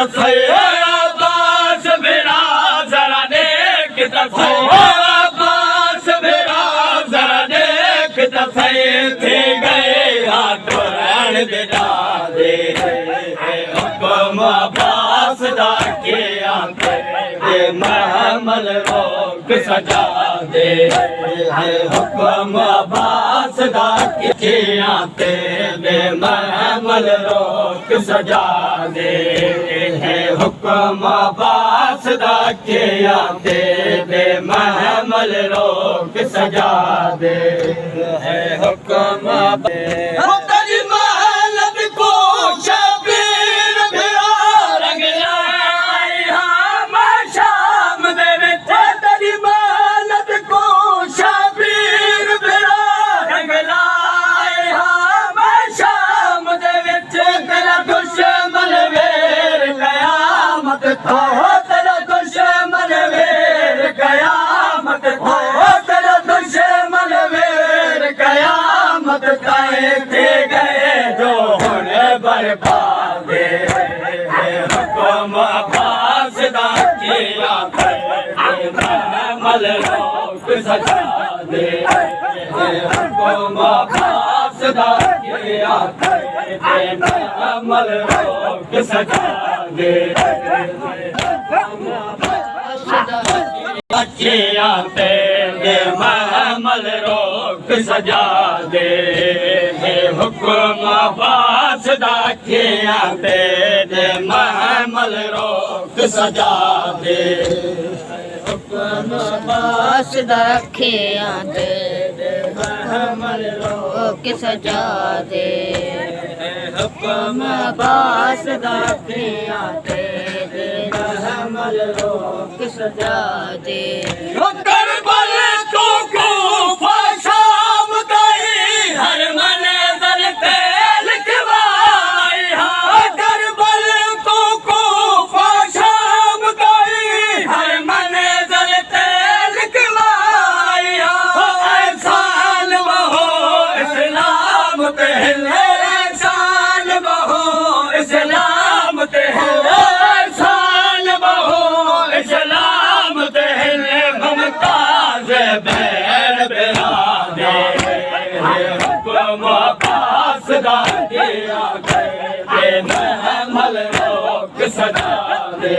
तसे अब्बास मेरा जरा देख तसे अब्बास मेरा जरा देख तसे थे गए हाथ रण दिला दे हुक्म अब्बास दा के आंते महमल रोक सजा दे हुक्म अब्बास दा के आंते महमल रोक सजा दे हुक्म अब्बास दा के आंते महमल रोक सजा दे हुक्म तेरा दुश्मन वीर कयामत तेरा दुश्मन वीर कयामत काए थे गए जो होने बर्बाद हुक्म अब्बास दा किया महमल रोक सजा दे हुक्म अब्बास दा किया महमल रोक सजा दे आते महमल रोक सजा दे हुक्म अब्बास दा के आते महमल रोक सजा दे हुक्म अब्बास दा के आते महमल रोक सजा दे हुक्म अब्बास दा के आते महमल रोक सजा दे करबल को कूफा शाम गई हर मंज़िल पे लिखवाई करबल को कूफा शाम गई हर मंज़िल पे लिखवाई एहसान बहो इस्लाम पे एहसान बहो इस्लाम पे बैर बिरादे हुक्म अब्बास दा के आगे महमल रोक सजा दे।